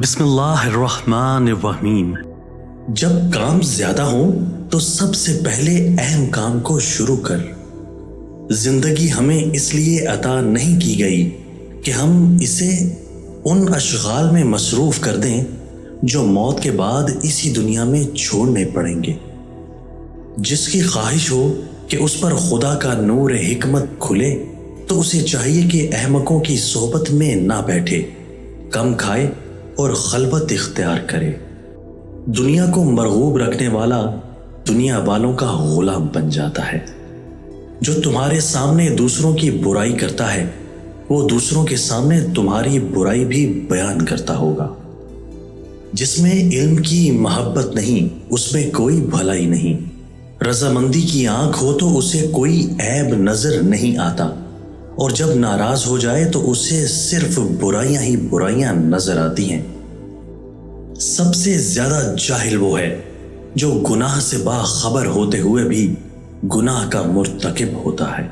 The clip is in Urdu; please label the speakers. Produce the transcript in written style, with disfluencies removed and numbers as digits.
Speaker 1: بسم اللہ الرحمن الرحیم۔ جب کام زیادہ ہوں تو سب سے پہلے اہم کام کو شروع کر۔ زندگی ہمیں اس لیے عطا نہیں کی گئی کہ ہم اسے ان اشغال میں مصروف کر دیں جو موت کے بعد اسی دنیا میں چھوڑنے پڑیں گے۔ جس کی خواہش ہو کہ اس پر خدا کا نور حکمت کھلے تو اسے چاہیے کہ احمقوں کی صحبت میں نہ بیٹھے، کم کھائے اور خلوت اختیار کرے۔ دنیا کو مرغوب رکھنے والا دنیا والوں کا غلام بن جاتا ہے۔ جو تمہارے سامنے دوسروں کی برائی کرتا ہے وہ دوسروں کے سامنے تمہاری برائی بھی بیان کرتا ہوگا۔ جس میں علم کی محبت نہیں اس میں کوئی بھلائی نہیں۔ رضامندی کی آنکھ ہو تو اسے کوئی عیب نظر نہیں آتا، اور جب ناراض ہو جائے تو اسے صرف برائیاں ہی برائیاں نظر آتی ہیں۔ سب سے زیادہ جاہل وہ ہے جو گناہ سے باخبر ہوتے ہوئے بھی گناہ کا مرتکب ہوتا ہے۔